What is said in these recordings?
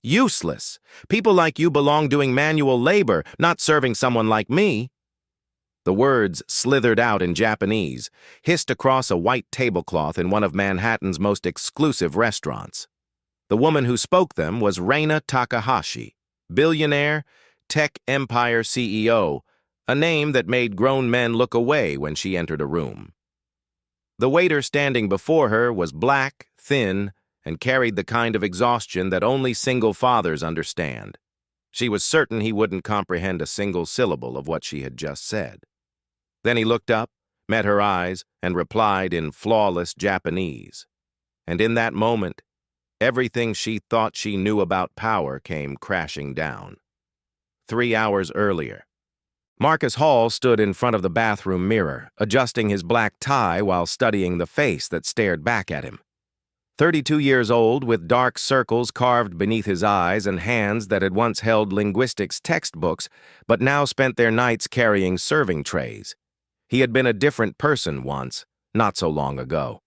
Useless. People like you belong doing manual labor, not serving someone like me." The words slithered out in Japanese, hissed across a white tablecloth in one of Manhattan's most exclusive restaurants. The woman who spoke them was Raina Takahashi, billionaire, tech empire CEO, a name that made grown men look away when she entered a room. The waiter standing before her was black, thin, and carried the kind of exhaustion that only single fathers understand. She was certain he wouldn't comprehend a single syllable of what she had just said. Then he looked up, met her eyes, and replied in flawless Japanese. And in that moment, everything she thought she knew about power came crashing down. 3 hours earlier, Marcus Hall stood in front of the bathroom mirror, adjusting his black tie while studying the face that stared back at him. 32 years old, with dark circles carved beneath his eyes and hands that had once held linguistics textbooks but now spent their nights carrying serving trays. He had been a different person once, not so long ago.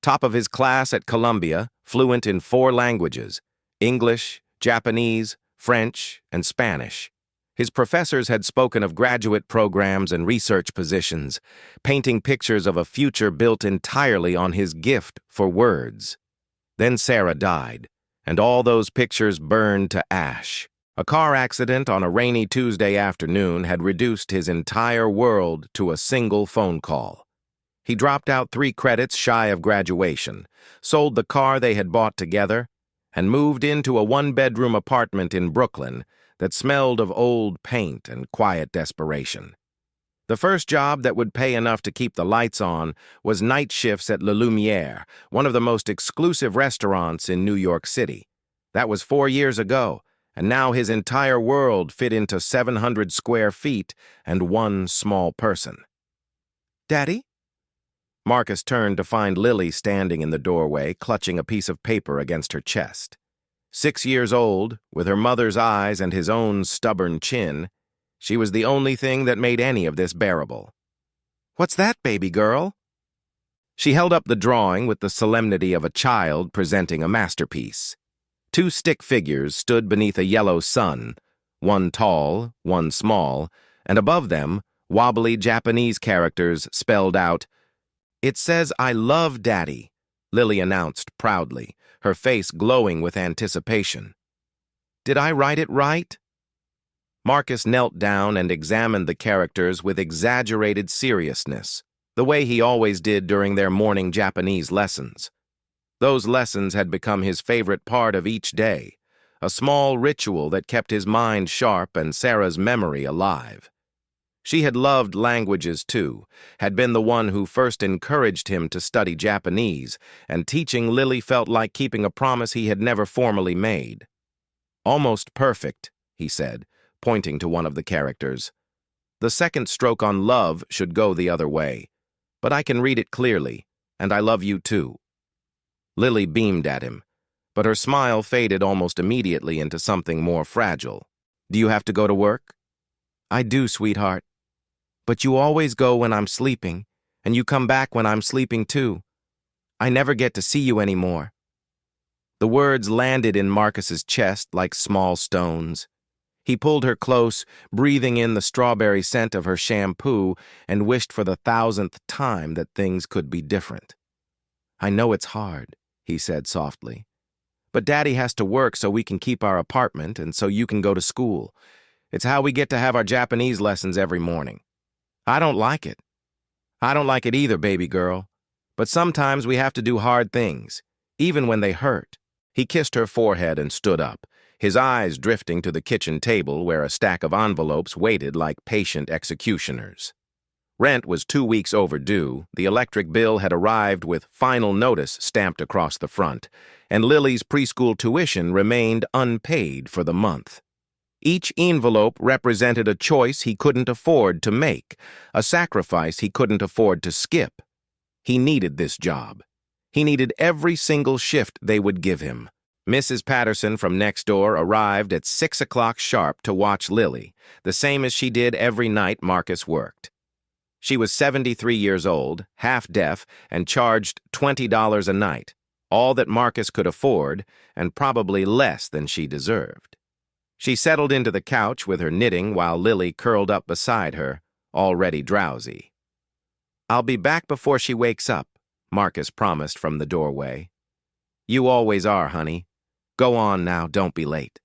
Top of his class at Columbia, fluent in 4 languages: English, Japanese, French, and Spanish. His professors had spoken of graduate programs and research positions, painting pictures of a future built entirely on his gift for words. Then Sarah died, and all those pictures burned to ash. A car accident on a rainy Tuesday afternoon had reduced his entire world to a single phone call. He dropped out 3 credits shy of graduation, sold the car they had bought together, and moved into a 1-bedroom apartment in Brooklyn that smelled of old paint and quiet desperation. The first job that would pay enough to keep the lights on was night shifts at Le Lumiere, one of the most exclusive restaurants in New York City. That was 4 years ago, and now his entire world fit into 700 square feet and one small person. "Daddy?" Marcus turned to find Lily standing in the doorway, clutching a piece of paper against her chest. 6 years old, with her mother's eyes and his own stubborn chin, she was the only thing that made any of this bearable. "What's that, baby girl?" She held up the drawing with the solemnity of a child presenting a masterpiece. 2 stick figures stood beneath a yellow sun, one tall, one small, and above them, wobbly Japanese characters spelled out, "It says I love Daddy," Lily announced proudly, her face glowing with anticipation. "Did I write it right?" Marcus knelt down and examined the characters with exaggerated seriousness, the way he always did during their morning Japanese lessons. Those lessons had become his favorite part of each day, a small ritual that kept his mind sharp and Sarah's memory alive. She had loved languages too, had been the one who first encouraged him to study Japanese, and teaching Lily felt like keeping a promise he had never formally made. "Almost perfect," he said, pointing to one of the characters. "The second stroke on love should go the other way, but I can read it clearly, and I love you too." Lily beamed at him, but her smile faded almost immediately into something more fragile. "Do you have to go to work?" "I do, sweetheart. But you always go when I'm sleeping, and you come back when I'm sleeping too. I never get to see you anymore." The words landed in Marcus's chest like small stones. He pulled her close, breathing in the strawberry scent of her shampoo, and wished for the 1,000th time that things could be different. "I know it's hard," he said softly. "But Daddy has to work so we can keep our apartment and so you can go to school. It's how we get to have our Japanese lessons every morning. I don't like it. I don't like it either, baby girl. But sometimes we have to do hard things, even when they hurt." He kissed her forehead and stood up, his eyes drifting to the kitchen table where a stack of envelopes waited like patient executioners. Rent was 2 weeks overdue, the electric bill had arrived with final notice stamped across the front, and Lily's preschool tuition remained unpaid for the month. Each envelope represented a choice he couldn't afford to make, a sacrifice he couldn't afford to skip. He needed this job. He needed every single shift they would give him. Mrs. Patterson from next door arrived at 6 o'clock sharp to watch Lily, the same as she did every night Marcus worked. She was 73 years old, half-deaf, and charged $20 a night, all that Marcus could afford, and probably less than she deserved. She settled into the couch with her knitting while Lily curled up beside her, already drowsy. "I'll be back before she wakes up," Marcus promised from the doorway. "You always are, honey. Go on now, don't be late."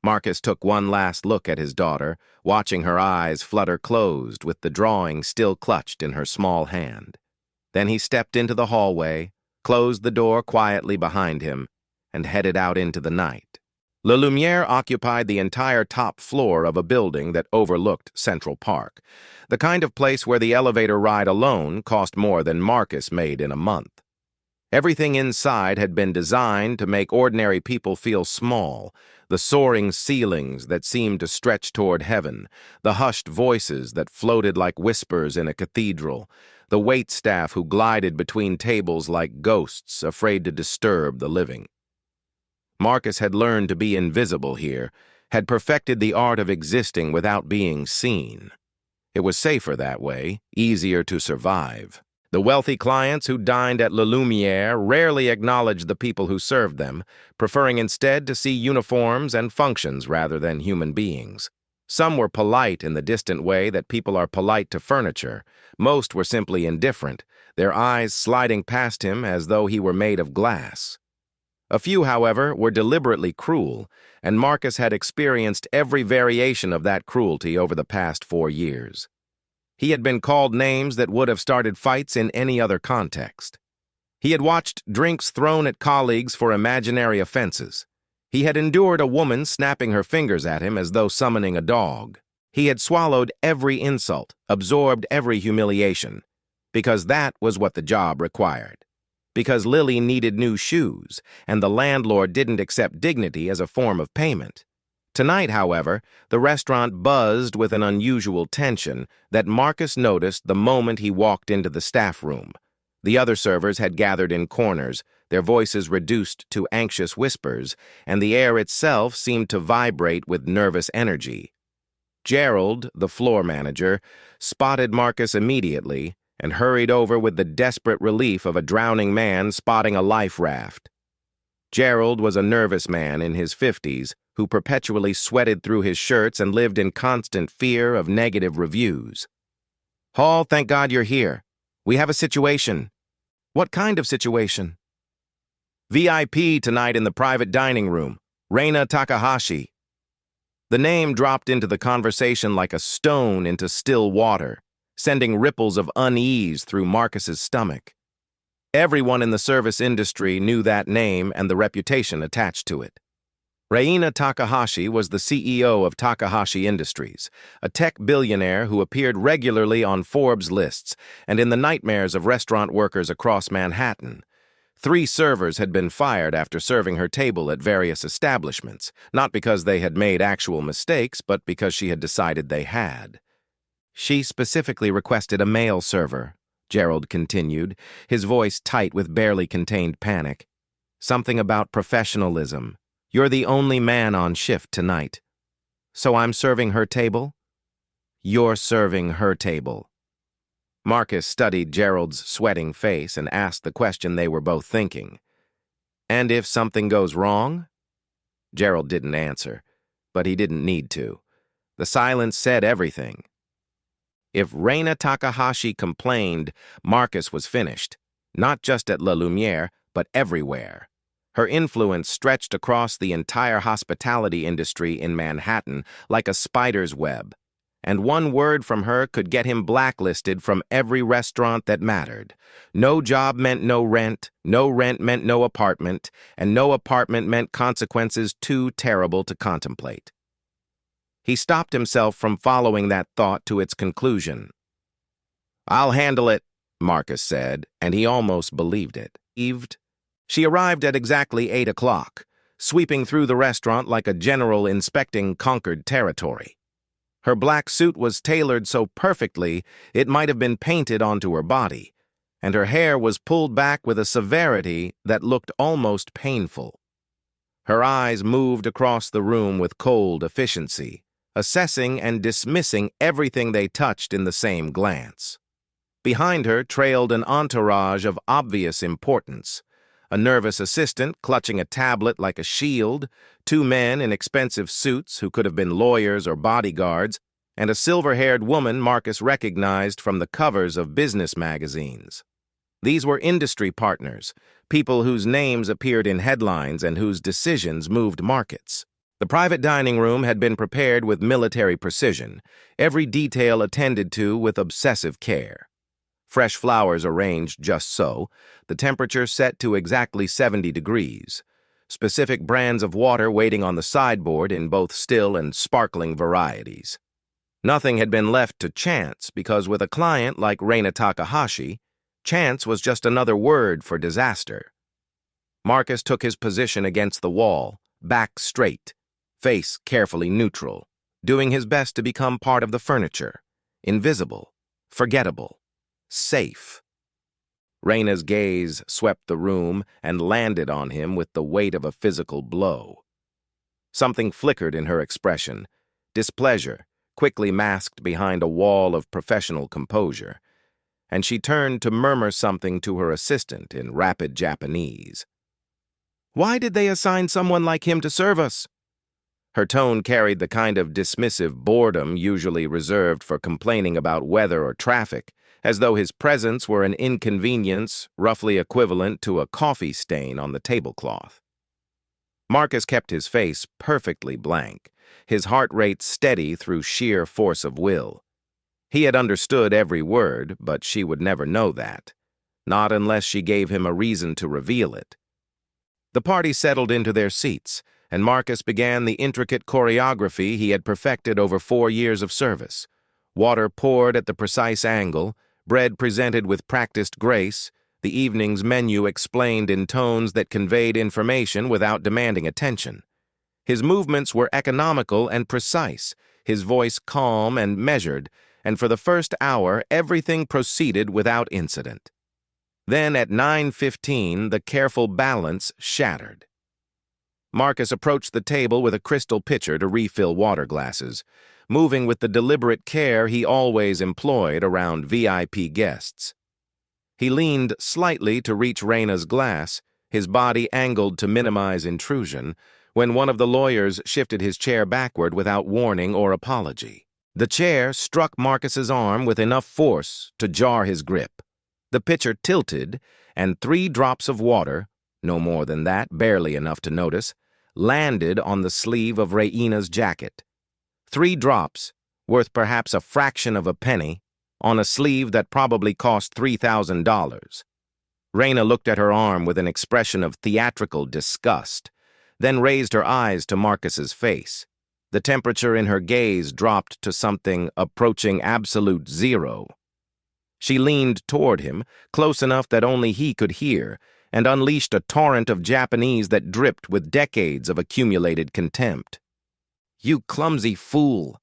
Marcus took one last look at his daughter, watching her eyes flutter closed with the drawing still clutched in her small hand. Then he stepped into the hallway, closed the door quietly behind him, and headed out into the night. La Lumiere occupied the entire top floor of a building that overlooked Central Park, the kind of place where the elevator ride alone cost more than Marcus made in a month. Everything inside had been designed to make ordinary people feel small, the soaring ceilings that seemed to stretch toward heaven, the hushed voices that floated like whispers in a cathedral, the waitstaff who glided between tables like ghosts afraid to disturb the living. Marcus had learned to be invisible here, had perfected the art of existing without being seen. It was safer that way, easier to survive. The wealthy clients who dined at La Lumiere rarely acknowledged the people who served them, preferring instead to see uniforms and functions rather than human beings. Some were polite in the distant way that people are polite to furniture. Most were simply indifferent, their eyes sliding past him as though he were made of glass. A few, however, were deliberately cruel, and Marcus had experienced every variation of that cruelty over the past 4 years. He had been called names that would have started fights in any other context. He had watched drinks thrown at colleagues for imaginary offenses. He had endured a woman snapping her fingers at him as though summoning a dog. He had swallowed every insult, absorbed every humiliation, because that was what the job required. Because Lily needed new shoes, and the landlord didn't accept dignity as a form of payment. Tonight, however, the restaurant buzzed with an unusual tension that Marcus noticed the moment he walked into the staff room. The other servers had gathered in corners, their voices reduced to anxious whispers, and the air itself seemed to vibrate with nervous energy. Gerald, the floor manager, spotted Marcus immediately and hurried over with the desperate relief of a drowning man spotting a life raft. Gerald was a nervous man in his 50s who perpetually sweated through his shirts and lived in constant fear of negative reviews. "Hall, thank God you're here. We have a situation." "What kind of situation?" "VIP tonight in the private dining room. Raina Takahashi." The name dropped into the conversation like a stone into still water, sending ripples of unease through Marcus's stomach. Everyone in the service industry knew that name and the reputation attached to it. Raina Takahashi was the CEO of Takahashi Industries, a tech billionaire who appeared regularly on Forbes lists and in the nightmares of restaurant workers across Manhattan. 3 servers had been fired after serving her table at various establishments, not because they had made actual mistakes, but because she had decided they had. "She specifically requested a male server," Gerald continued, his voice tight with barely contained panic. "Something about professionalism. You're the only man on shift tonight. So I'm serving her table?" "You're serving her table." Marcus studied Gerald's sweating face and asked the question they were both thinking. "And if something goes wrong?" Gerald didn't answer, but he didn't need to. The silence said everything. If Raina Takahashi complained, Marcus was finished, not just at La Lumiere, but everywhere. Her influence stretched across the entire hospitality industry in Manhattan like a spider's web, and one word from her could get him blacklisted from every restaurant that mattered. No job meant no rent meant no apartment, and no apartment meant consequences too terrible to contemplate. He stopped himself from following that thought to its conclusion. "I'll handle it," Marcus said, and he almost believed it. She arrived at exactly 8 o'clock, sweeping through the restaurant like a general inspecting conquered territory. Her black suit was tailored so perfectly it might have been painted onto her body, and her hair was pulled back with a severity that looked almost painful. Her eyes moved across the room with cold efficiency, assessing and dismissing everything they touched in the same glance. Behind her trailed an entourage of obvious importance, a nervous assistant clutching a tablet like a shield, two men in expensive suits who could have been lawyers or bodyguards, and a silver-haired woman Marcus recognized from the covers of business magazines. These were industry partners, people whose names appeared in headlines and whose decisions moved markets. The private dining room had been prepared with military precision, every detail attended to with obsessive care. Fresh flowers arranged just so, the temperature set to exactly 70 degrees. Specific brands of water waiting on the sideboard in both still and sparkling varieties. Nothing had been left to chance because with a client like Raina Takahashi, chance was just another word for disaster. Marcus took his position against the wall, back straight, face carefully neutral, doing his best to become part of the furniture, invisible, forgettable, safe. Raina's gaze swept the room and landed on him with the weight of a physical blow. Something flickered in her expression, displeasure, quickly masked behind a wall of professional composure, and she turned to murmur something to her assistant in rapid Japanese. "Why did they assign someone like him to serve us?" Her tone carried the kind of dismissive boredom usually reserved for complaining about weather or traffic, as though his presence were an inconvenience roughly equivalent to a coffee stain on the tablecloth. Marcus kept his face perfectly blank, his heart rate steady through sheer force of will. He had understood every word, but she would never know that, not unless she gave him a reason to reveal it. The party settled into their seats, and Marcus began the intricate choreography he had perfected over 4 years of service. Water poured at the precise angle, bread presented with practiced grace, the evening's menu explained in tones that conveyed information without demanding attention. His movements were economical and precise, his voice calm and measured, and for the first hour everything proceeded without incident. Then at 9:15 the careful balance shattered. Marcus approached the table with a crystal pitcher to refill water glasses, moving with the deliberate care he always employed around VIP guests. He leaned slightly to reach Raina's glass, his body angled to minimize intrusion, when one of the lawyers shifted his chair backward without warning or apology. The chair struck Marcus's arm with enough force to jar his grip. The pitcher tilted, and 3 drops of water, no more than that, barely enough to notice, landed on the sleeve of Raina's jacket. 3 drops, worth perhaps a fraction of a penny, on a sleeve that probably cost $3,000. Raina looked at her arm with an expression of theatrical disgust, then raised her eyes to Marcus's face. The temperature in her gaze dropped to something approaching absolute zero. She leaned toward him, close enough that only he could hear, and unleashed a torrent of Japanese that dripped with decades of accumulated contempt. "You clumsy fool.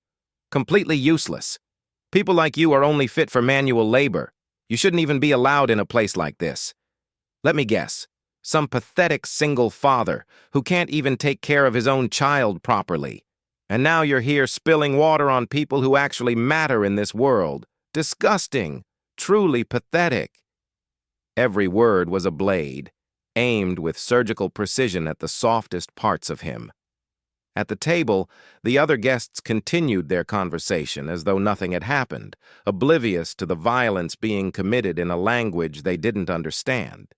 Completely useless. People like you are only fit for manual labor. You shouldn't even be allowed in a place like this. Let me guess. Some pathetic single father who can't even take care of his own child properly. And now you're here spilling water on people who actually matter in this world. Disgusting. Truly pathetic." Every word was a blade, aimed with surgical precision at the softest parts of him. At the table, the other guests continued their conversation as though nothing had happened, oblivious to the violence being committed in a language they didn't understand.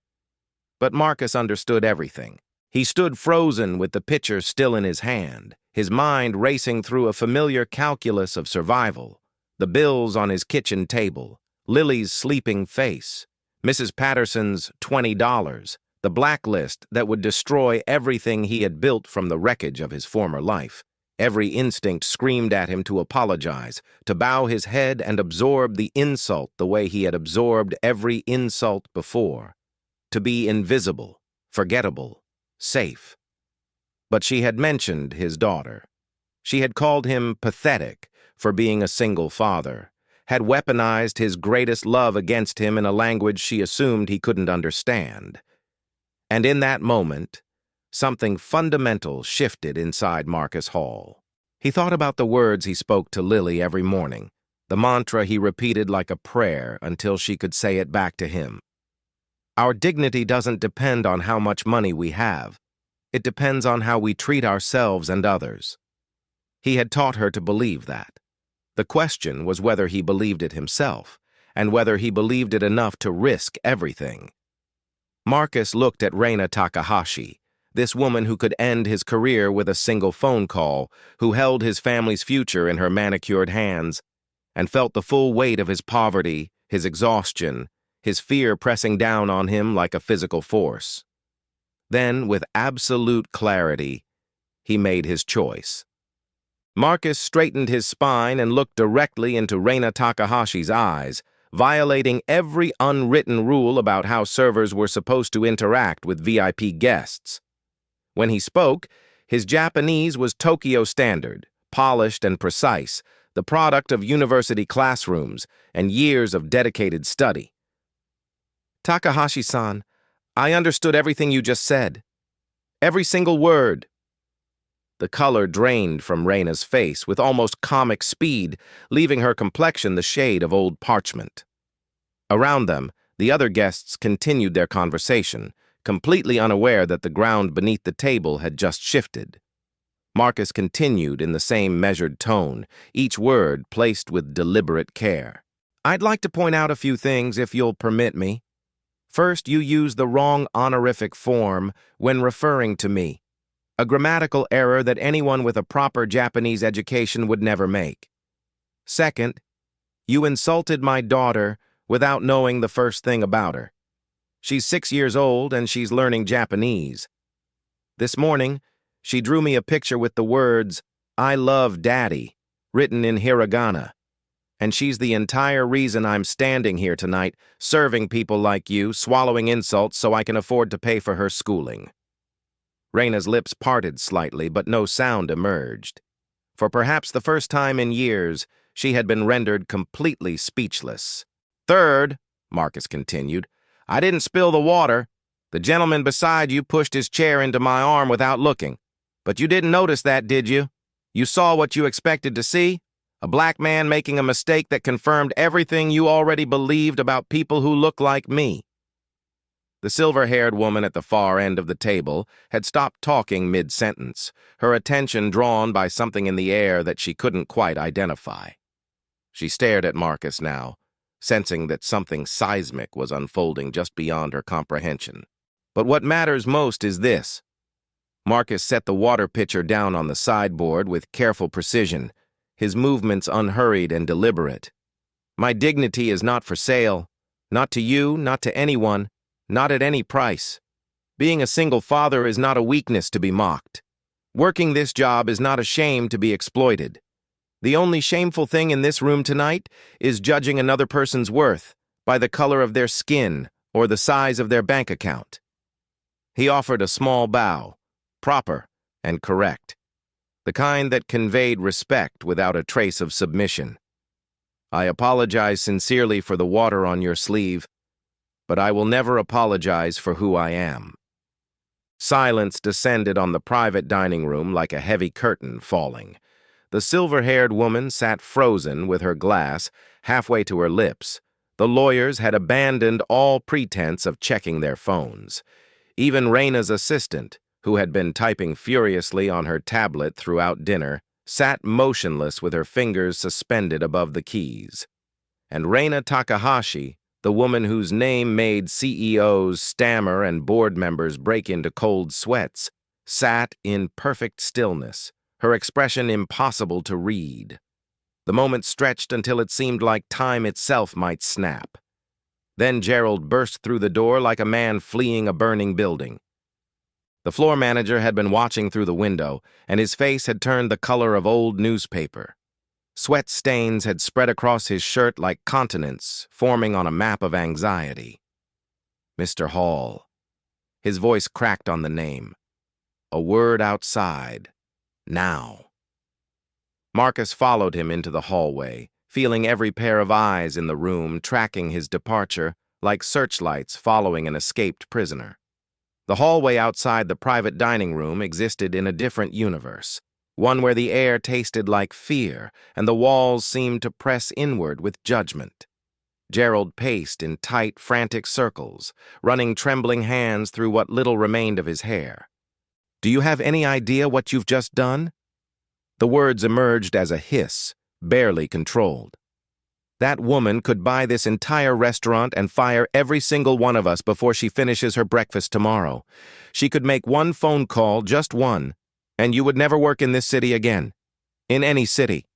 But Marcus understood everything. He stood frozen with the pitcher still in his hand, his mind racing through a familiar calculus of survival, the bills on his kitchen table, Lily's sleeping face, Mrs. Patterson's $20, the blacklist that would destroy everything he had built from the wreckage of his former life. Every instinct screamed at him to apologize, to bow his head and absorb the insult the way he had absorbed every insult before, to be invisible, forgettable, safe. But she had mentioned his daughter. She had called him pathetic for being a single father, had weaponized his greatest love against him in a language she assumed he couldn't understand. And in that moment, something fundamental shifted inside Marcus Hall. He thought about the words he spoke to Lily every morning, the mantra he repeated like a prayer until she could say it back to him. Our dignity doesn't depend on how much money we have. It depends on how we treat ourselves and others. He had taught her to believe that. The question was whether he believed it himself, and whether he believed it enough to risk everything. Marcus looked at Raina Takahashi, this woman who could end his career with a single phone call, who held his family's future in her manicured hands, and felt the full weight of his poverty, his exhaustion, his fear pressing down on him like a physical force. Then, with absolute clarity, he made his choice. Marcus straightened his spine and looked directly into Raina Takahashi's eyes, violating every unwritten rule about how servers were supposed to interact with VIP guests. When he spoke, his Japanese was Tokyo standard, polished and precise, the product of university classrooms and years of dedicated study. Takahashi-san, I understood everything you just said. Every single word. The color drained from Raina's face with almost comic speed, leaving her complexion the shade of old parchment. Around them, the other guests continued their conversation, completely unaware that the ground beneath the table had just shifted. Marcus continued in the same measured tone, each word placed with deliberate care. I'd like to point out a few things, if you'll permit me. First, you use the wrong honorific form when referring to me, a grammatical error that anyone with a proper Japanese education would never make. Second, you insulted my daughter without knowing the first thing about her. She's 6 years old and she's learning Japanese. This morning, she drew me a picture with the words, "I love Daddy," written in hiragana. And she's the entire reason I'm standing here tonight, serving people like you, swallowing insults so I can afford to pay for her schooling. Raina's lips parted slightly, but no sound emerged. For perhaps the first time in years, she had been rendered completely speechless. Third, Marcus continued, I didn't spill the water. The gentleman beside you pushed his chair into my arm without looking. But you didn't notice that, did you? You saw what you expected to see? A black man making a mistake that confirmed everything you already believed about people who look like me. The silver-haired woman at the far end of the table had stopped talking mid-sentence, her attention drawn by something in the air that she couldn't quite identify. She stared at Marcus now, sensing that something seismic was unfolding just beyond her comprehension. But what matters most is this. Marcus set the water pitcher down on the sideboard with careful precision, his movements unhurried and deliberate. My dignity is not for sale, not to you, not to anyone, not at any price. Being a single father is not a weakness to be mocked. Working this job is not a shame to be exploited. The only shameful thing in this room tonight is judging another person's worth by the color of their skin or the size of their bank account. He offered a small bow, proper and correct, the kind that conveyed respect without a trace of submission. I apologize sincerely for the water on your sleeve, but I will never apologize for who I am. Silence descended on the private dining room like a heavy curtain falling. The silver-haired woman sat frozen with her glass halfway to her lips. The lawyers had abandoned all pretense of checking their phones. Even Raina's assistant, who had been typing furiously on her tablet throughout dinner, sat motionless with her fingers suspended above the keys. And Raina Takahashi, the woman whose name made CEOs stammer and board members break into cold sweats, sat in perfect stillness, her expression impossible to read. The moment stretched until it seemed like time itself might snap. Then Gerald burst through the door like a man fleeing a burning building. The floor manager had been watching through the window, and his face had turned the color of old newspaper. Sweat stains had spread across his shirt like continents, forming on a map of anxiety. Mr. Hall. His voice cracked on the name. A word outside. Now. Marcus followed him into the hallway, feeling every pair of eyes in the room tracking his departure like searchlights following an escaped prisoner. The hallway outside the private dining room existed in a different universe, one where the air tasted like fear and the walls seemed to press inward with judgment. Gerald paced in tight, frantic circles, running trembling hands through what little remained of his hair. "Do you have any idea what you've just done?" The words emerged as a hiss, barely controlled. "That woman could buy this entire restaurant and fire every single one of us before she finishes her breakfast tomorrow. She could make one phone call, just one, and you would never work in this city again. In any city."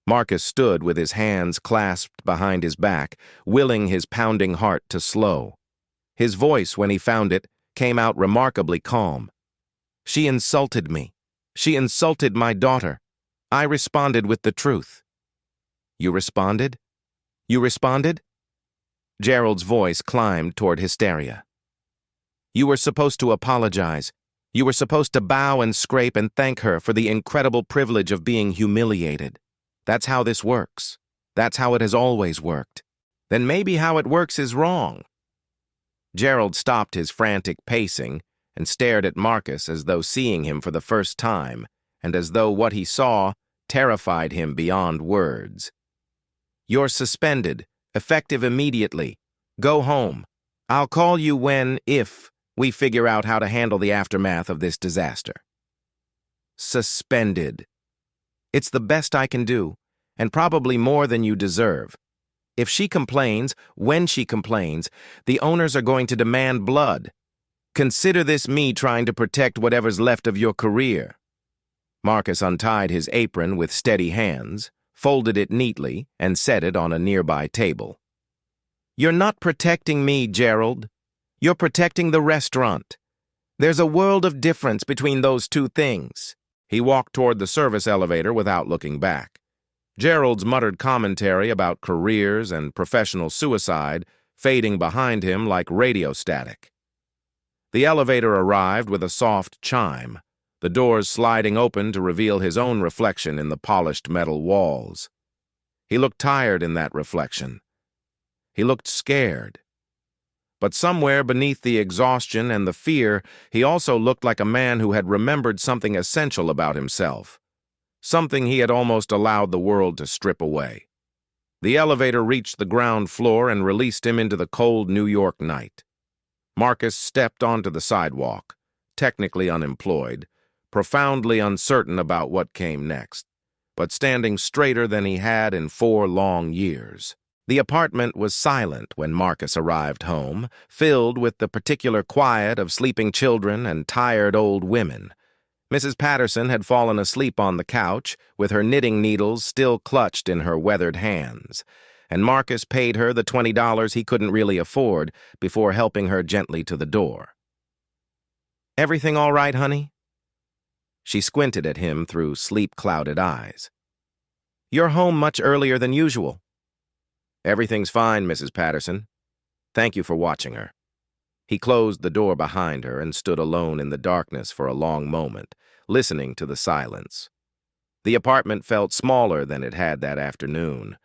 Marcus stood with his hands clasped behind his back, willing his pounding heart to slow. His voice, when he found it, came out remarkably calm. "She insulted me. She insulted my daughter. I responded with the truth." "You responded? You responded?" Gerald's voice climbed toward hysteria. "You were supposed to apologize. You were supposed to bow and scrape and thank her for the incredible privilege of being humiliated. That's how this works. That's how it has always worked. Then maybe how it works is wrong." Gerald stopped his frantic pacing and stared at Marcus as though seeing him for the first time, and as though what he saw terrified him beyond words. "You're suspended, effective immediately. Go home. I'll call you when, if, we figure out how to handle the aftermath of this disaster." Suspended. "It's the best I can do, and probably more than you deserve. If she complains, when she complains, the owners are going to demand blood. Consider this me trying to protect whatever's left of your career." Marcus untied his apron with steady hands, folded it neatly, and set it on a nearby table. "You're not protecting me, Gerald. You're protecting the restaurant. There's a world of difference between those two things." He walked toward the service elevator without looking back. Gerald's muttered commentary about careers and professional suicide fading behind him like radio static. The elevator arrived with a soft chime, the doors sliding open to reveal his own reflection in the polished metal walls. He looked tired in that reflection. He looked scared. But somewhere beneath the exhaustion and the fear, he also looked like a man who had remembered something essential about himself, something he had almost allowed the world to strip away. The elevator reached the ground floor and released him into the cold New York night. Marcus stepped onto the sidewalk, technically unemployed, profoundly uncertain about what came next, but standing straighter than he had in 4 long years. The apartment was silent when Marcus arrived home, filled with the particular quiet of sleeping children and tired old women. Mrs. Patterson had fallen asleep on the couch, with her knitting needles still clutched in her weathered hands, and Marcus paid her the $20 he couldn't really afford before helping her gently to the door. "Everything all right, honey?" She squinted at him through sleep-clouded eyes. "You're home much earlier than usual." "Everything's fine, Mrs. Patterson. Thank you for watching her." He closed the door behind her and stood alone in the darkness for a long moment, listening to the silence. The apartment felt smaller than it had that afternoon,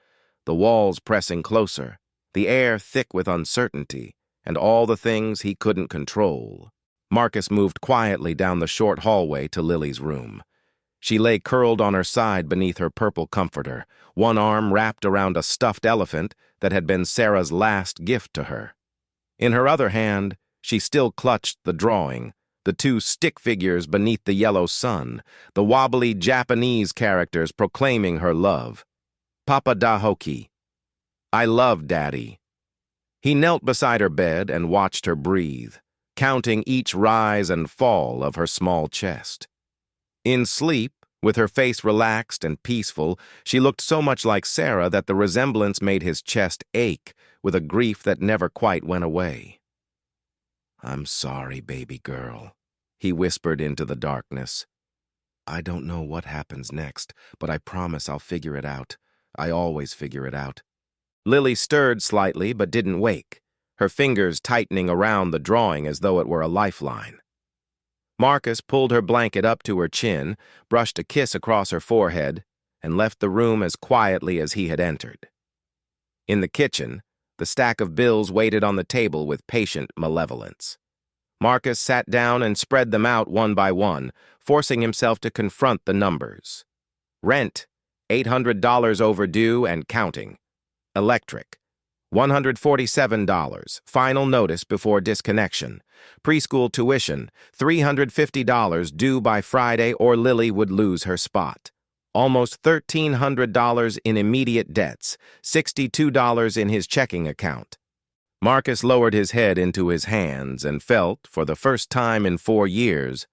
the walls pressing closer, the air thick with uncertainty, and all the things he couldn't control. Marcus moved quietly down the short hallway to Lily's room. She lay curled on her side beneath her purple comforter, one arm wrapped around a stuffed elephant that had been Sarah's last gift to her. In her other hand, she still clutched the drawing, the 2 stick figures beneath the yellow sun, the wobbly Japanese characters proclaiming her love. "Papa da Hoki. I love Daddy." He knelt beside her bed and watched her breathe, counting each rise and fall of her small chest. In sleep, with her face relaxed and peaceful, she looked so much like Sarah that the resemblance made his chest ache with a grief that never quite went away. "I'm sorry, baby girl," he whispered into the darkness. "I don't know what happens next, but I promise I'll figure it out. I always figure it out." Lily stirred slightly but didn't wake, her fingers tightening around the drawing as though it were a lifeline. Marcus pulled her blanket up to her chin, brushed a kiss across her forehead, and left the room as quietly as he had entered. In the kitchen, the stack of bills waited on the table with patient malevolence. Marcus sat down and spread them out one by one, forcing himself to confront the numbers. Rent, $800 overdue and counting. Electric, $147, final notice before disconnection. Preschool tuition, $350 due by Friday or Lily would lose her spot. Almost $1,300 in immediate debts, $62 in his checking account. Marcus lowered his head into his hands and felt, for the first time in 4 years,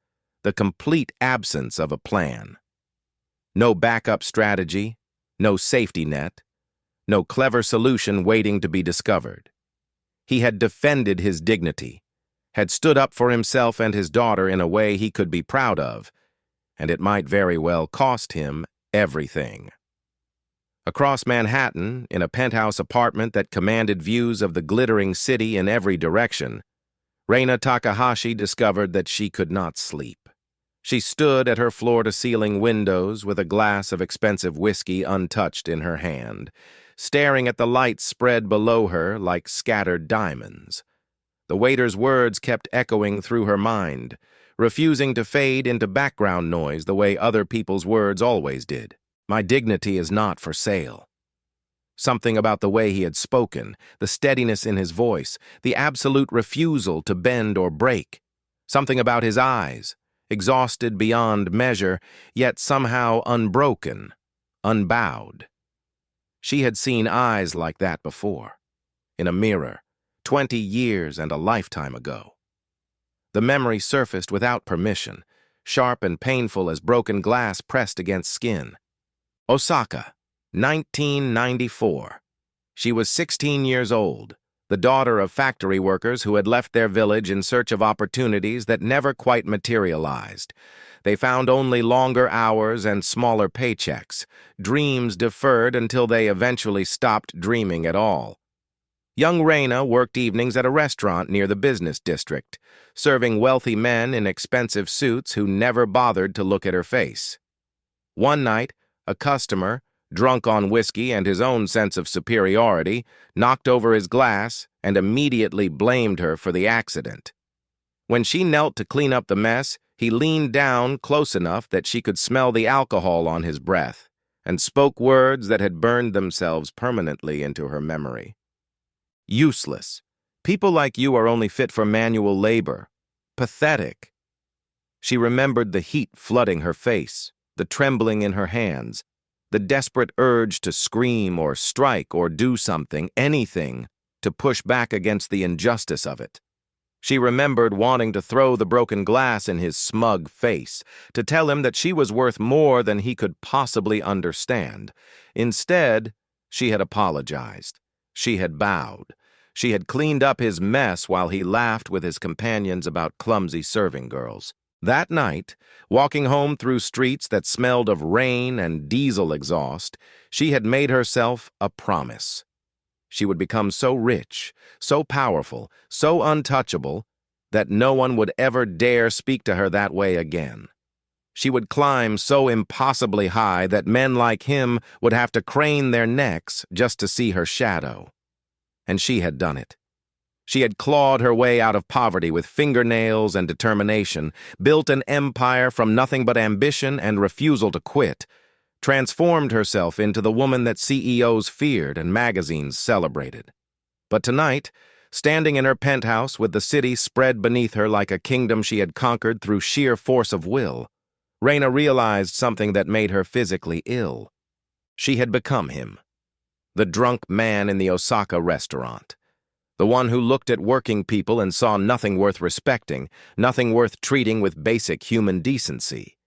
the complete absence of a plan. No backup strategy, no safety net, no clever solution waiting to be discovered. He had defended his dignity, had stood up for himself and his daughter in a way he could be proud of, and it might very well cost him everything. Across Manhattan, in a penthouse apartment that commanded views of the glittering city in every direction, Raina Takahashi discovered that she could not sleep. She stood at her floor-to-ceiling windows with a glass of expensive whiskey untouched in her hand, staring at the lights spread below her like scattered diamonds. The waiter's words kept echoing through her mind, refusing to fade into background noise the way other people's words always did. My dignity is not for sale. Something about the way he had spoken, the steadiness in his voice, the absolute refusal to bend or break. Something about his eyes, exhausted beyond measure, yet somehow unbroken, unbowed. She had seen eyes like that before, in a mirror, 20 years and a lifetime ago. The memory surfaced without permission, sharp and painful as broken glass pressed against skin. Osaka, 1994. She was 16 years old, the daughter of factory workers who had left their village in search of opportunities that never quite materialized. They found only longer hours and smaller paychecks, dreams deferred until they eventually stopped dreaming at all. Young Raina worked evenings at a restaurant near the business district, serving wealthy men in expensive suits who never bothered to look at her face. One night, a customer, drunk on whiskey and his own sense of superiority, knocked over his glass and immediately blamed her for the accident. When she knelt to clean up the mess, he leaned down close enough that she could smell the alcohol on his breath and spoke words that had burned themselves permanently into her memory. Useless. People like you are only fit for manual labor. Pathetic. She remembered the heat flooding her face, the trembling in her hands, the desperate urge to scream or strike or do something, anything, to push back against the injustice of it. She remembered wanting to throw the broken glass in his smug face, to tell him that she was worth more than he could possibly understand. Instead, she had apologized. She had bowed. She had cleaned up his mess while he laughed with his companions about clumsy serving girls. That night, walking home through streets that smelled of rain and diesel exhaust, she had made herself a promise. She would become so rich, so powerful, so untouchable, that no one would ever dare speak to her that way again. She would climb so impossibly high that men like him would have to crane their necks just to see her shadow. And she had done it. She had clawed her way out of poverty with fingernails and determination, built an empire from nothing but ambition and refusal to quit, transformed herself into the woman that CEOs feared and magazines celebrated. But tonight, standing in her penthouse with the city spread beneath her like a kingdom she had conquered through sheer force of will, Raina realized something that made her physically ill. She had become him. The drunk man in the Osaka restaurant. The one who looked at working people and saw nothing worth respecting, nothing worth treating with basic human decency.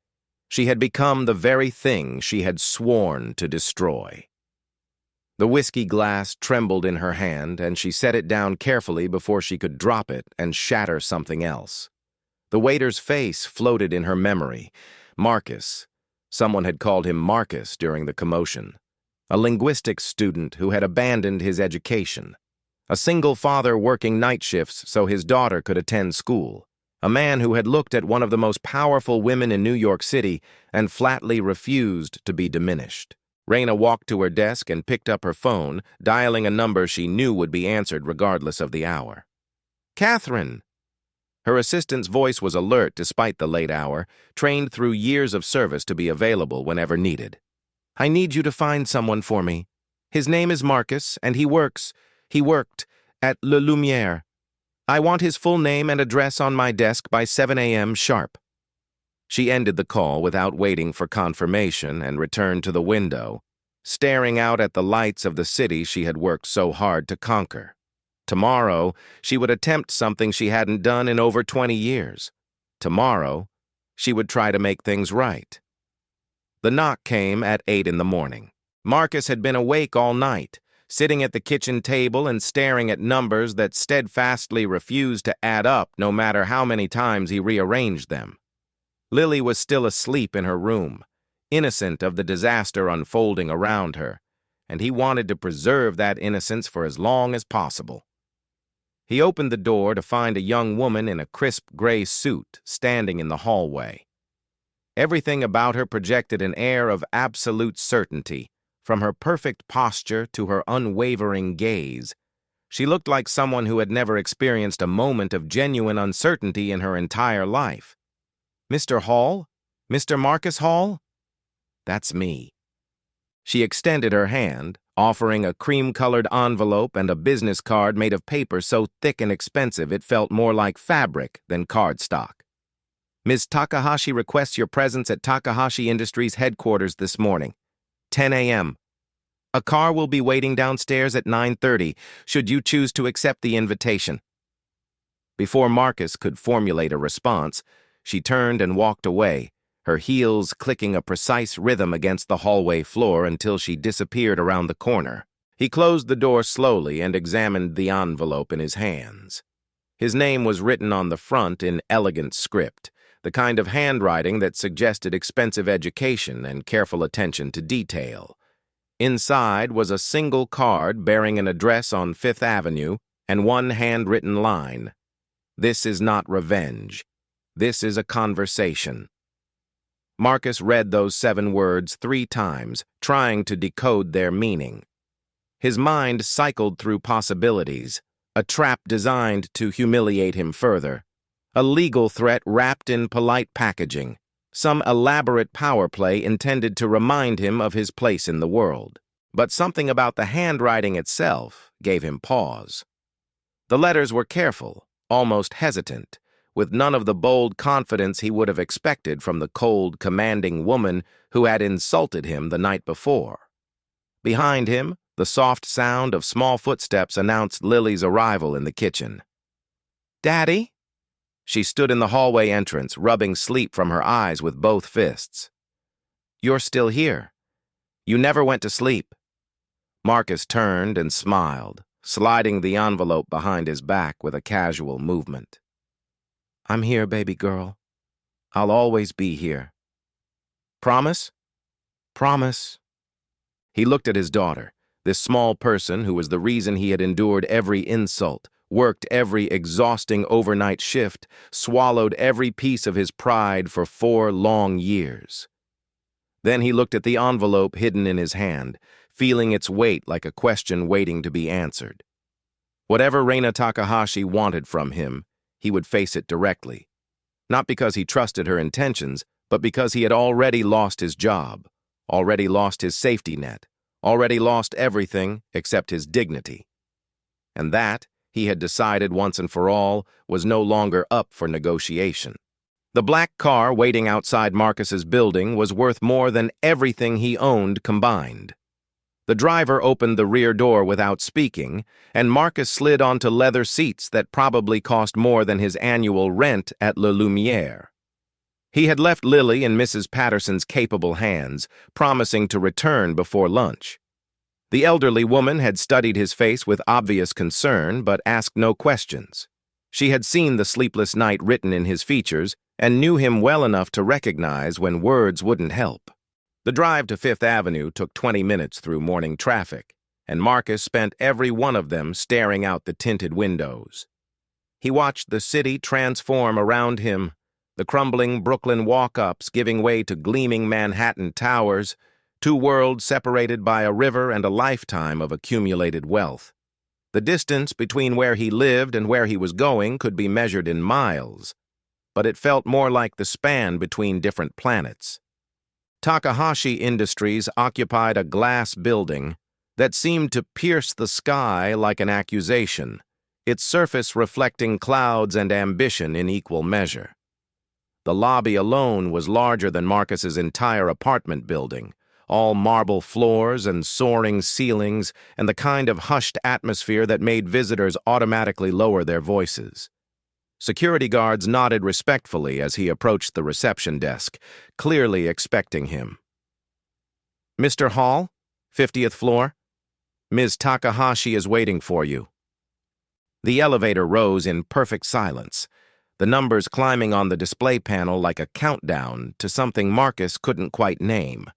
She had become the very thing she had sworn to destroy. The whiskey glass trembled in her hand, and she set it down carefully before she could drop it and shatter something else. The waiter's face floated in her memory. Marcus. Someone had called him Marcus during the commotion. A linguistics student who had abandoned his education. A single father working night shifts so his daughter could attend school. A man who had looked at one of the most powerful women in New York City and flatly refused to be diminished. Raina walked to her desk and picked up her phone, dialing a number she knew would be answered regardless of the hour. Catherine! Her assistant's voice was alert despite the late hour, trained through years of service to be available whenever needed. I need you to find someone for me. His name is Marcus, and he works. He worked at Le Lumiere. I want his full name and address on my desk by 7 a.m. sharp." She ended the call without waiting for confirmation and returned to the window, staring out at the lights of the city she had worked so hard to conquer. Tomorrow, she would attempt something she hadn't done in over 20 years. Tomorrow, she would try to make things right. The knock came at 8 in the morning. Marcus had been awake all night, sitting at the kitchen table and staring at numbers that steadfastly refused to add up no matter how many times he rearranged them. Lily was still asleep in her room, innocent of the disaster unfolding around her, and he wanted to preserve that innocence for as long as possible. He opened the door to find a young woman in a crisp gray suit standing in the hallway. Everything about her projected an air of absolute certainty, from her perfect posture to her unwavering gaze. She looked like someone who had never experienced a moment of genuine uncertainty in her entire life. "Mr. Hall? Mr. Marcus Hall?" "That's me." She extended her hand, offering a cream-colored envelope and a business card made of paper so thick and expensive it felt more like fabric than cardstock. "Ms. Takahashi requests your presence at Takahashi Industries headquarters this morning, 10 a.m. A car will be waiting downstairs at 9:30, should you choose to accept the invitation." Before Marcus could formulate a response, she turned and walked away, her heels clicking a precise rhythm against the hallway floor until she disappeared around the corner. He closed the door slowly and examined the envelope in his hands. His name was written on the front in elegant script, the kind of handwriting that suggested expensive education and careful attention to detail. Inside was a single card bearing an address on Fifth Avenue and one handwritten line: "This is not revenge. This is a conversation." Marcus read those 7 words 3 times, trying to decode their meaning. His mind cycled through possibilities, a trap designed to humiliate him further, a legal threat wrapped in polite packaging, some elaborate power play intended to remind him of his place in the world. But something about the handwriting itself gave him pause. The letters were careful, almost hesitant, with none of the bold confidence he would have expected from the cold, commanding woman who had insulted him the night before. Behind him, the soft sound of small footsteps announced Lily's arrival in the kitchen. "Daddy?" She stood in the hallway entrance, rubbing sleep from her eyes with both fists. "You're still here. You never went to sleep." Marcus turned and smiled, sliding the envelope behind his back with a casual movement. "I'm here, baby girl. I'll always be here." "Promise?" "Promise." He looked at his daughter, this small person who was the reason he had endured every insult, worked every exhausting overnight shift, swallowed every piece of his pride for 4 long years. Then he looked at the envelope hidden in his hand, feeling its weight like a question waiting to be answered. Whatever Raina Takahashi wanted from him, he would face it directly. Not because he trusted her intentions, but because he had already lost his job, already lost his safety net, already lost everything except his dignity. And that, he had decided once and for all, was no longer up for negotiation. The black car waiting outside Marcus's building was worth more than everything he owned combined. The driver opened the rear door without speaking, and Marcus slid onto leather seats that probably cost more than his annual rent at Le Lumiere. He had left Lily in Mrs. Patterson's capable hands, promising to return before lunch. The elderly woman had studied his face with obvious concern, but asked no questions. She had seen the sleepless night written in his features and knew him well enough to recognize when words wouldn't help. The drive to Fifth Avenue took 20 minutes through morning traffic, and Marcus spent every one of them staring out the tinted windows. He watched the city transform around him, the crumbling Brooklyn walk-ups giving way to gleaming Manhattan towers, 2 worlds separated by a river and a lifetime of accumulated wealth. The distance between where he lived and where he was going could be measured in miles, but it felt more like the span between different planets. Takahashi Industries occupied a glass building, that seemed to pierce the sky like an accusation, its surface reflecting clouds and ambition in equal measure. The lobby alone was larger than Marcus's entire apartment building, all marble floors and soaring ceilings and the kind of hushed atmosphere that made visitors automatically lower their voices. Security guards nodded respectfully as he approached the reception desk, clearly expecting him. "Mr. Hall, 50th floor. Ms. Takahashi is waiting for you." The elevator rose in perfect silence, the numbers climbing on the display panel like a countdown to something Marcus couldn't quite name.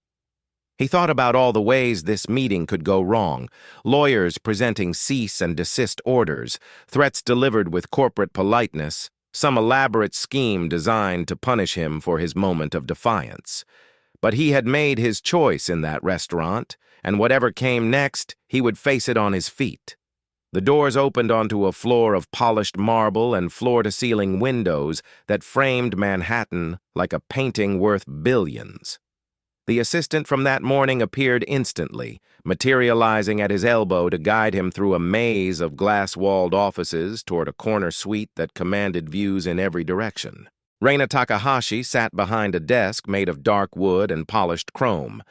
He thought about all the ways this meeting could go wrong: lawyers presenting cease and desist orders, threats delivered with corporate politeness, some elaborate scheme designed to punish him for his moment of defiance. But he had made his choice in that restaurant, and whatever came next, he would face it on his feet. The doors opened onto a floor of polished marble and floor-to-ceiling windows that framed Manhattan like a painting worth billions. The assistant from that morning appeared instantly, materializing at his elbow to guide him through a maze of glass-walled offices toward a corner suite that commanded views in every direction. Raina Takahashi sat behind a desk made of dark wood and polished chrome,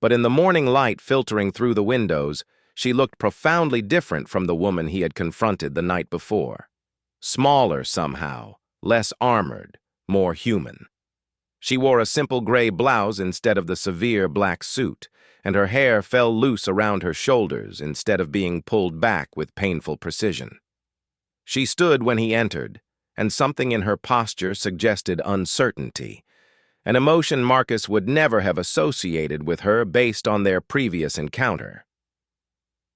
but in the morning light filtering through the windows, she looked profoundly different from the woman he had confronted the night before. Smaller somehow, less armored, more human. She wore a simple gray blouse instead of the severe black suit, and her hair fell loose around her shoulders instead of being pulled back with painful precision. She stood when he entered, and something in her posture suggested uncertainty, an emotion Marcus would never have associated with her based on their previous encounter.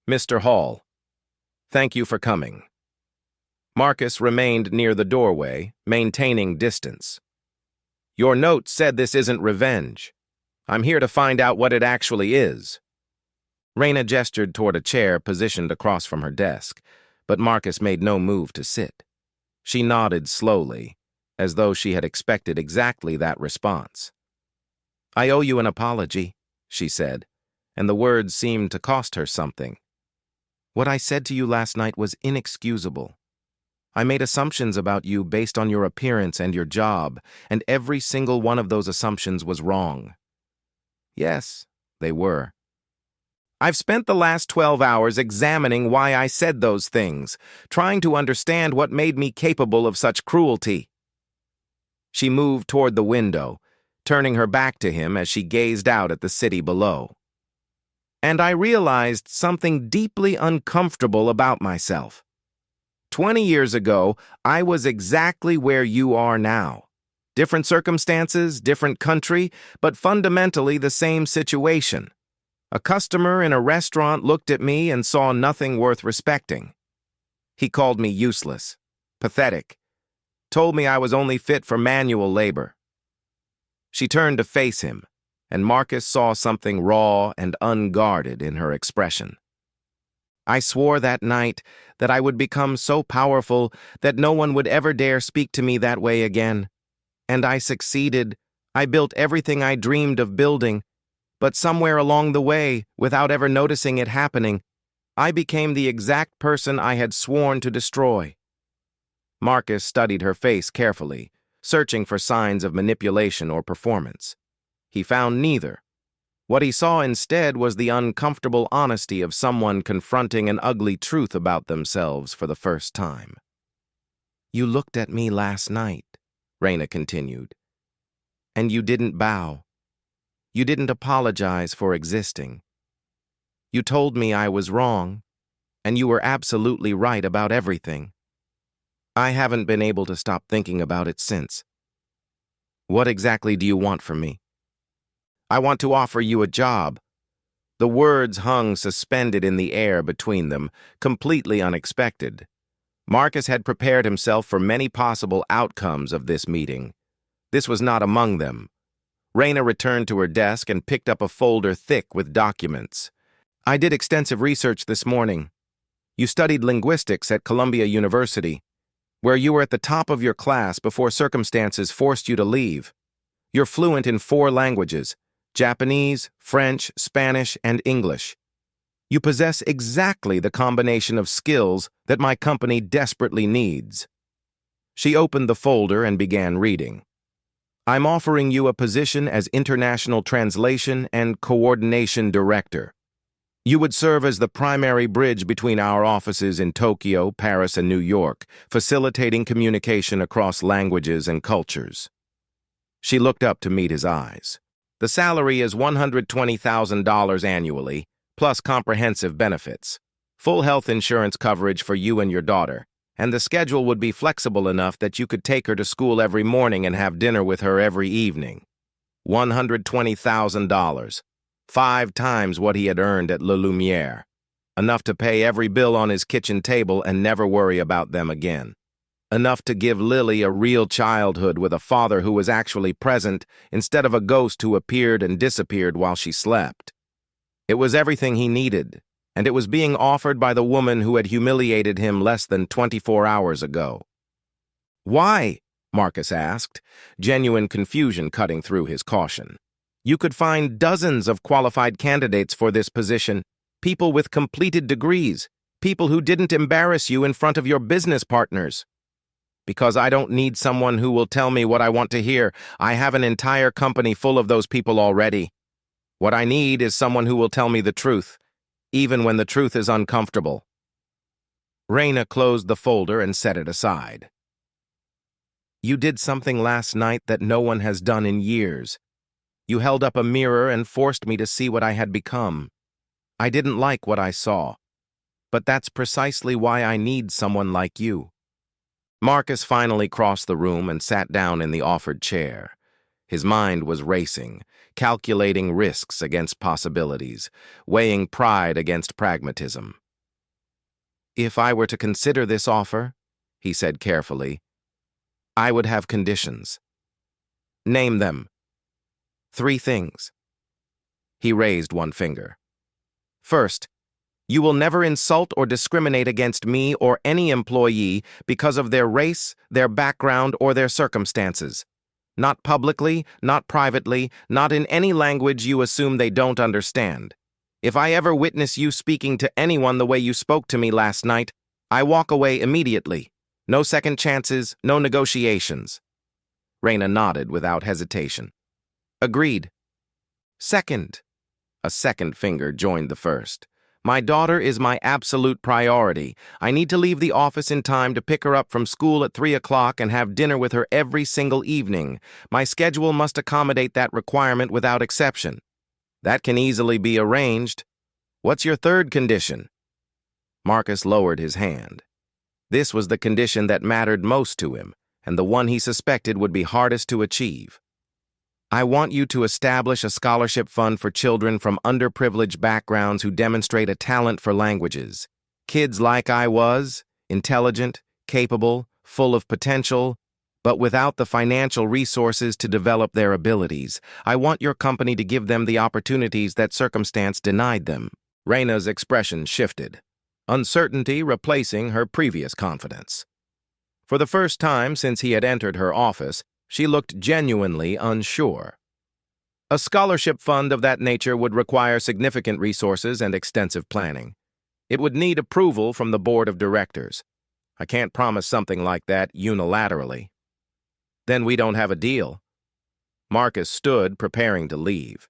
"Mr. Hall, thank you for coming." Marcus remained near the doorway, maintaining distance. "Your note said this isn't revenge. I'm here to find out what it actually is." Raina gestured toward a chair positioned across from her desk, but Marcus made no move to sit. She nodded slowly, as though she had expected exactly that response. "I owe you an apology," she said, and the words seemed to cost her something. "What I said to you last night was inexcusable. I made assumptions about you based on your appearance and your job, and every single one of those assumptions was wrong." Yes, they were. "I've spent the last 12 hours examining why I said those things, trying to understand what made me capable of such cruelty." She moved toward the window, turning her back to him as she gazed out at the city below. "And I realized something deeply uncomfortable about myself. 20 years ago, I was exactly where you are now. Different circumstances, different country, but fundamentally the same situation. A customer in a restaurant looked at me and saw nothing worth respecting. He called me useless, pathetic, told me I was only fit for manual labor." She turned to face him, and Marcus saw something raw and unguarded in her expression. "I swore that night that I would become so powerful that no one would ever dare speak to me that way again. And I succeeded. I built everything I dreamed of building. But somewhere along the way, without ever noticing it happening, I became the exact person I had sworn to destroy." Marcus studied her face carefully, searching for signs of manipulation or performance. He found neither. What he saw instead was the uncomfortable honesty of someone confronting an ugly truth about themselves for the first time. "You looked at me last night," Raina continued, "and you didn't bow. You didn't apologize for existing. You told me I was wrong, and you were absolutely right about everything. I haven't been able to stop thinking about it since. What exactly do you want from me?" "I want to offer you a job." The words hung suspended in the air between them, completely unexpected. Marcus had prepared himself for many possible outcomes of this meeting. This was not among them. Raina returned to her desk and picked up a folder thick with documents. "I did extensive research this morning. You studied linguistics at Columbia University, where you were at the top of your class before circumstances forced you to leave. You're fluent in 4 languages: Japanese, French, Spanish, and English. You possess exactly the combination of skills that my company desperately needs." She opened the folder and began reading. "I'm offering you a position as International Translation and Coordination Director. You would serve as the primary bridge between our offices in Tokyo, Paris, and New York, facilitating communication across languages and cultures." She looked up to meet his eyes. "The salary is $120,000 annually, plus comprehensive benefits, full health insurance coverage for you and your daughter, and the schedule would be flexible enough that you could take her to school every morning and have dinner with her every evening." $120,000, 5 times what he had earned at Le Lumiere, enough to pay every bill on his kitchen table and never worry about them again. Enough to give Lily a real childhood with a father who was actually present instead of a ghost who appeared and disappeared while she slept. It was everything he needed, and it was being offered by the woman who had humiliated him less than 24 hours ago. "Why?" Marcus asked, genuine confusion cutting through his caution. "You could find dozens of qualified candidates for this position, people with completed degrees, people who didn't embarrass you in front of your business partners." "Because I don't need someone who will tell me what I want to hear. I have an entire company full of those people already. What I need is someone who will tell me the truth, even when the truth is uncomfortable." Raina closed the folder and set it aside. "You did something last night that no one has done in years. You held up a mirror and forced me to see what I had become. I didn't like what I saw, but that's precisely why I need someone like you." Marcus finally crossed the room and sat down in the offered chair. His mind was racing, calculating risks against possibilities, weighing pride against pragmatism. "If I were to consider this offer," he said carefully, "I would have conditions." "Name them." "3 things." He raised one finger. "First, you will never insult or discriminate against me or any employee because of their race, their background, or their circumstances. Not publicly, not privately, not in any language you assume they don't understand. If I ever witness you speaking to anyone the way you spoke to me last night, I walk away immediately. No second chances, no negotiations." Raina nodded without hesitation. "Agreed." "Second," a second finger joined the first, "my daughter is my absolute priority. I need to leave the office in time to pick her up from school at 3 o'clock and have dinner with her every single evening. My schedule must accommodate that requirement without exception." "That can easily be arranged. What's your third condition?" Marcus lowered his hand. This was the condition that mattered most to him, and the one he suspected would be hardest to achieve. "I want you to establish a scholarship fund for children from underprivileged backgrounds who demonstrate a talent for languages. Kids like I was, intelligent, capable, full of potential, but without the financial resources to develop their abilities. I want your company to give them the opportunities that circumstance denied them." Raina's expression shifted, uncertainty replacing her previous confidence. For the first time since he had entered her office, she looked genuinely unsure. "A scholarship fund of that nature would require significant resources and extensive planning. It would need approval from the board of directors. I can't promise something like that unilaterally." "Then we don't have a deal." Marcus stood, preparing to leave.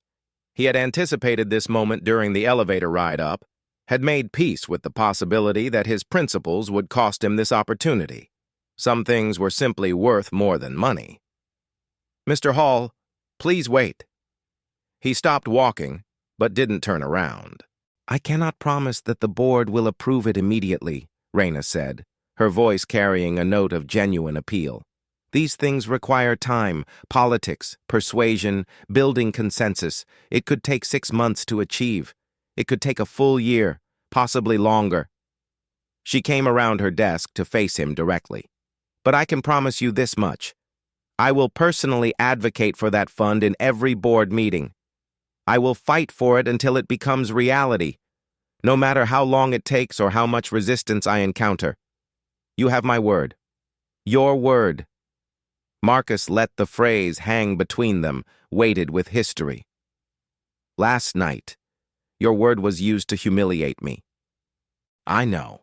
He had anticipated this moment during the elevator ride up, had made peace with the possibility that his principles would cost him this opportunity. Some things were simply worth more than money. "Mr. Hall, please wait." He stopped walking, but didn't turn around. "I cannot promise that the board will approve it immediately," Raina said, her voice carrying a note of genuine appeal. "These things require time, politics, persuasion, building consensus. It could take 6 months to achieve. It could take a full year, possibly longer." She came around her desk to face him directly. "But I can promise you this much. I will personally advocate for that fund in every board meeting. I will fight for it until it becomes reality, no matter how long it takes or how much resistance I encounter. You have my word. Your word." Marcus let the phrase hang between them, weighted with history. "Last night, Your word was used to humiliate me. I know.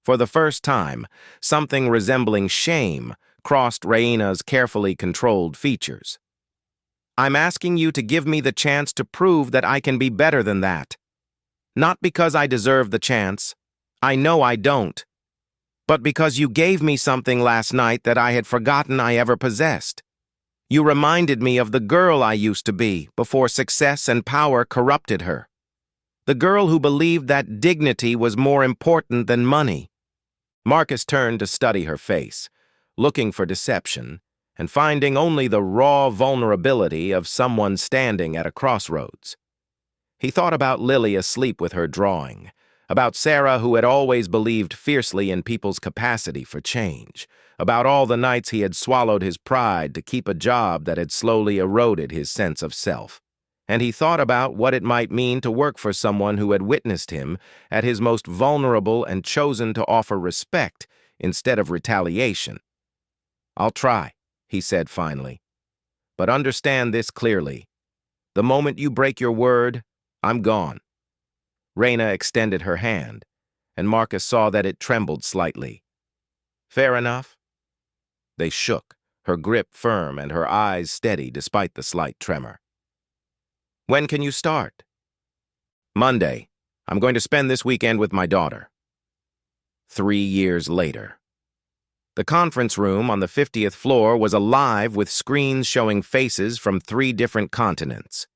For the first time, something resembling shame crossed Raina's carefully controlled features. I'm asking you to give me the chance to prove that I can be better than that. Not because I deserve the chance. I know I don't. But because you gave me something last night that I had forgotten I ever possessed. You reminded me of the girl I used to be before success and power corrupted her. The girl who believed that dignity was more important than money. Marcus turned to study her face, looking for deception, and finding only the raw vulnerability of someone standing at a crossroads. He thought about Lily asleep with her drawing, about Sarah who had always believed fiercely in people's capacity for change, about all the nights he had swallowed his pride to keep a job that had slowly eroded his sense of self. And he thought about what it might mean to work for someone who had witnessed him at his most vulnerable and chosen to offer respect instead of retaliation. I'll try, he said finally. But understand this clearly. The moment you break your word, I'm gone. Raina extended her hand, and Marcus saw that it trembled slightly. Fair enough? They shook, her grip firm and her eyes steady despite the slight tremor. When can you start? Monday. I'm going to spend this weekend with my daughter. 3 years later. The conference room on the 50th floor was alive with screens showing faces from 3 different continents.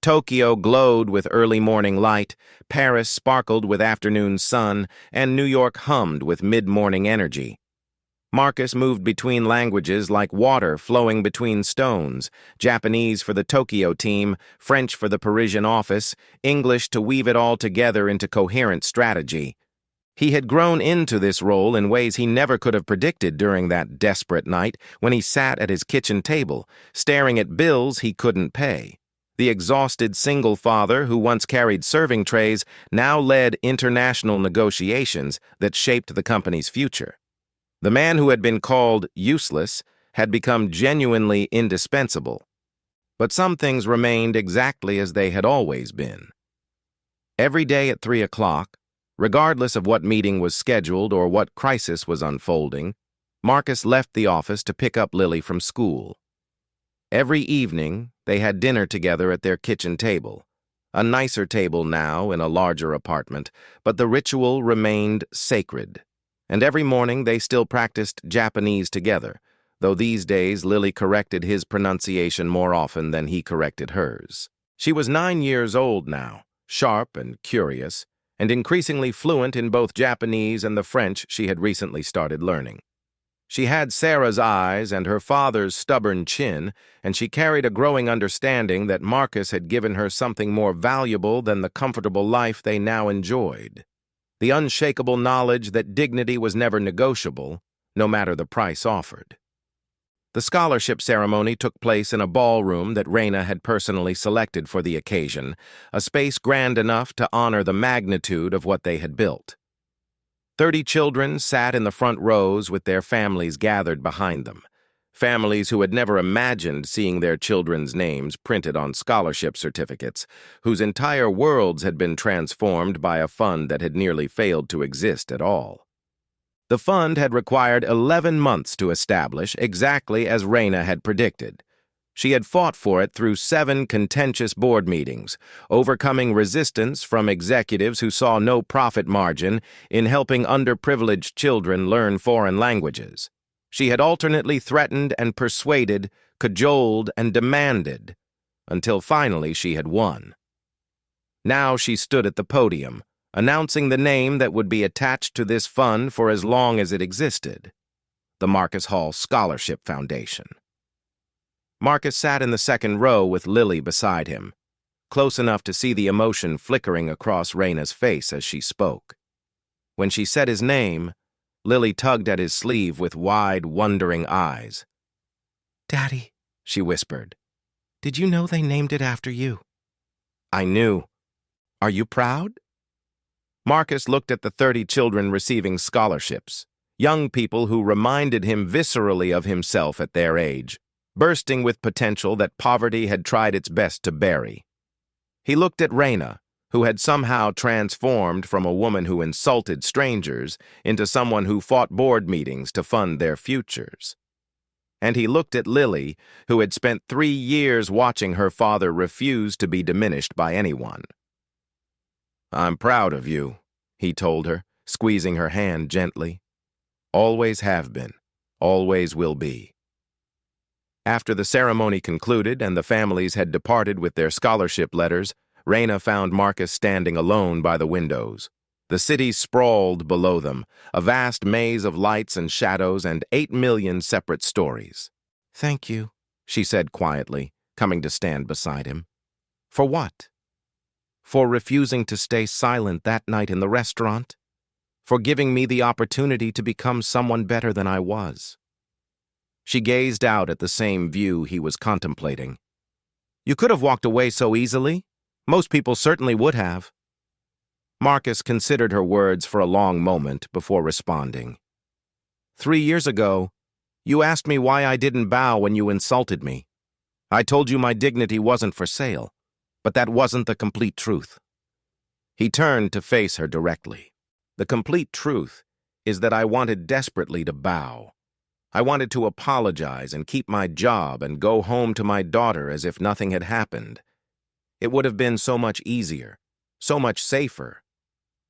Tokyo glowed with early morning light, Paris sparkled with afternoon sun, and New York hummed with mid-morning energy. Marcus moved between languages like water flowing between stones, Japanese for the Tokyo team, French for the Parisian office, English to weave it all together into coherent strategy. He had grown into this role in ways he never could have predicted during that desperate night when he sat at his kitchen table, staring at bills he couldn't pay. The exhausted single father who once carried serving trays now led international negotiations that shaped the company's future. The man who had been called useless had become genuinely indispensable. But some things remained exactly as they had always been. Every day at 3 o'clock, regardless of what meeting was scheduled or what crisis was unfolding, Marcus left the office to pick up Lily from school. Every evening, they had dinner together at their kitchen table, a nicer table now in a larger apartment, but the ritual remained sacred. And every morning they still practiced Japanese together, though these days Lily corrected his pronunciation more often than he corrected hers. She was 9 years old now, sharp and curious, and increasingly fluent in both Japanese and the French she had recently started learning. She had Sarah's eyes and her father's stubborn chin, and she carried a growing understanding that Marcus had given her something more valuable than the comfortable life they now enjoyed. The unshakable knowledge that dignity was never negotiable, no matter the price offered. The scholarship ceremony took place in a ballroom that Raina had personally selected for the occasion, a space grand enough to honor the magnitude of what they had built. 30 children sat in the front rows with their families gathered behind them, families who had never imagined seeing their children's names printed on scholarship certificates, whose entire worlds had been transformed by a fund that had nearly failed to exist at all. The fund had required 11 months to establish, exactly as Raina had predicted. She had fought for it through 7 contentious board meetings, overcoming resistance from executives who saw no profit margin in helping underprivileged children learn foreign languages. She had alternately threatened and persuaded, cajoled and demanded, until finally she had won. Now she stood at the podium, announcing the name that would be attached to this fund for as long as it existed, the Marcus Hall Scholarship Foundation. Marcus sat in the second row with Lily beside him, close enough to see the emotion flickering across Raina's face as she spoke. When she said his name, Lily tugged at his sleeve with wide, wondering eyes. "Daddy," she whispered, "did you know they named it after you?" "I knew. Are you proud?" Marcus looked at the 30 children receiving scholarships, young people who reminded him viscerally of himself at their age, bursting with potential that poverty had tried its best to bury. He looked at Raina, who had somehow transformed from a woman who insulted strangers into someone who fought board meetings to fund their futures. And he looked at Lily, who had spent 3 years watching her father refuse to be diminished by anyone. "I'm proud of you," he told her, squeezing her hand gently. "Always have been, always will be." After the ceremony concluded and the families had departed with their scholarship letters, Raina found Marcus standing alone by the windows. The city sprawled below them, a vast maze of lights and shadows and 8 million separate stories. "Thank you," she said quietly, coming to stand beside him. "For what? For refusing to stay silent that night in the restaurant? For giving me the opportunity to become someone better than I was?" She gazed out at the same view he was contemplating. "You could have walked away so easily. Most people certainly would have." Marcus considered her words for a long moment before responding. 3 years ago, you asked me why I didn't bow when you insulted me. I told you my dignity wasn't for sale, but that wasn't the complete truth." He turned to face her directly. "The complete truth is that I wanted desperately to bow. I wanted to apologize and keep my job and go home to my daughter as if nothing had happened. It would have been so much easier, so much safer.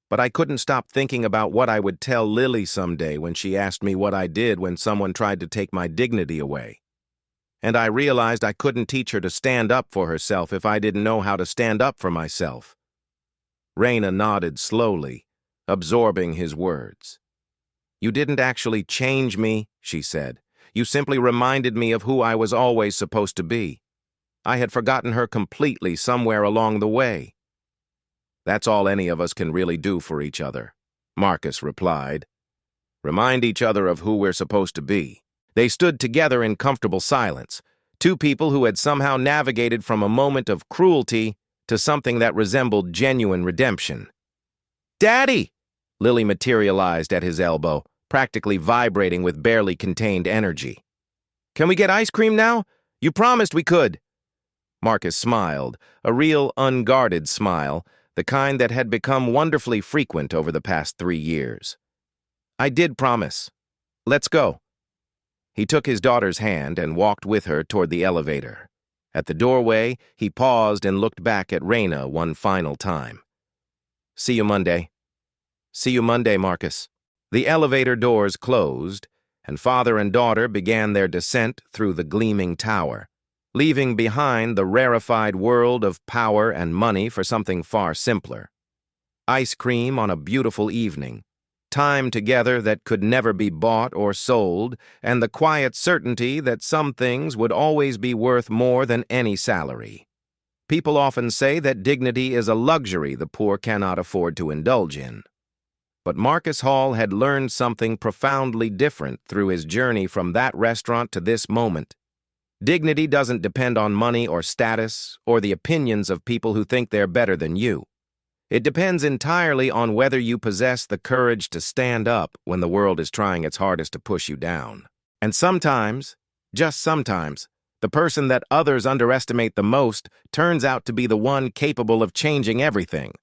But I couldn't stop thinking about what I would tell Lily someday when she asked me what I did when someone tried to take my dignity away. And I realized I couldn't teach her to stand up for herself if I didn't know how to stand up for myself." Raina nodded slowly, absorbing his words. "You didn't actually change me," she said. "You simply reminded me of who I was always supposed to be. I had forgotten her completely somewhere along the way." "That's all any of us can really do for each other," Marcus replied. "Remind each other of who we're supposed to be." They stood together in comfortable silence, two people who had somehow navigated from a moment of cruelty to something that resembled genuine redemption. "Daddy!" Lily materialized at his elbow, practically vibrating with barely contained energy. "Can we get ice cream now? You promised we could." Marcus smiled, a real unguarded smile, the kind that had become wonderfully frequent over the past 3 years. "I did promise. Let's go." He took his daughter's hand and walked with her toward the elevator. At the doorway, he paused and looked back at Raina one final time. "See you Monday." "See you Monday, Marcus." The elevator doors closed, and father and daughter began their descent through the gleaming tower, leaving behind the rarefied world of power and money for something far simpler. Ice cream on a beautiful evening, time together that could never be bought or sold, and the quiet certainty that some things would always be worth more than any salary. People often say that dignity is a luxury the poor cannot afford to indulge in. But Marcus Hall had learned something profoundly different through his journey from that restaurant to this moment. Dignity doesn't depend on money or status or the opinions of people who think they're better than you. It depends entirely on whether you possess the courage to stand up when the world is trying its hardest to push you down. And sometimes, just sometimes, the person that others underestimate the most turns out to be the one capable of changing everything.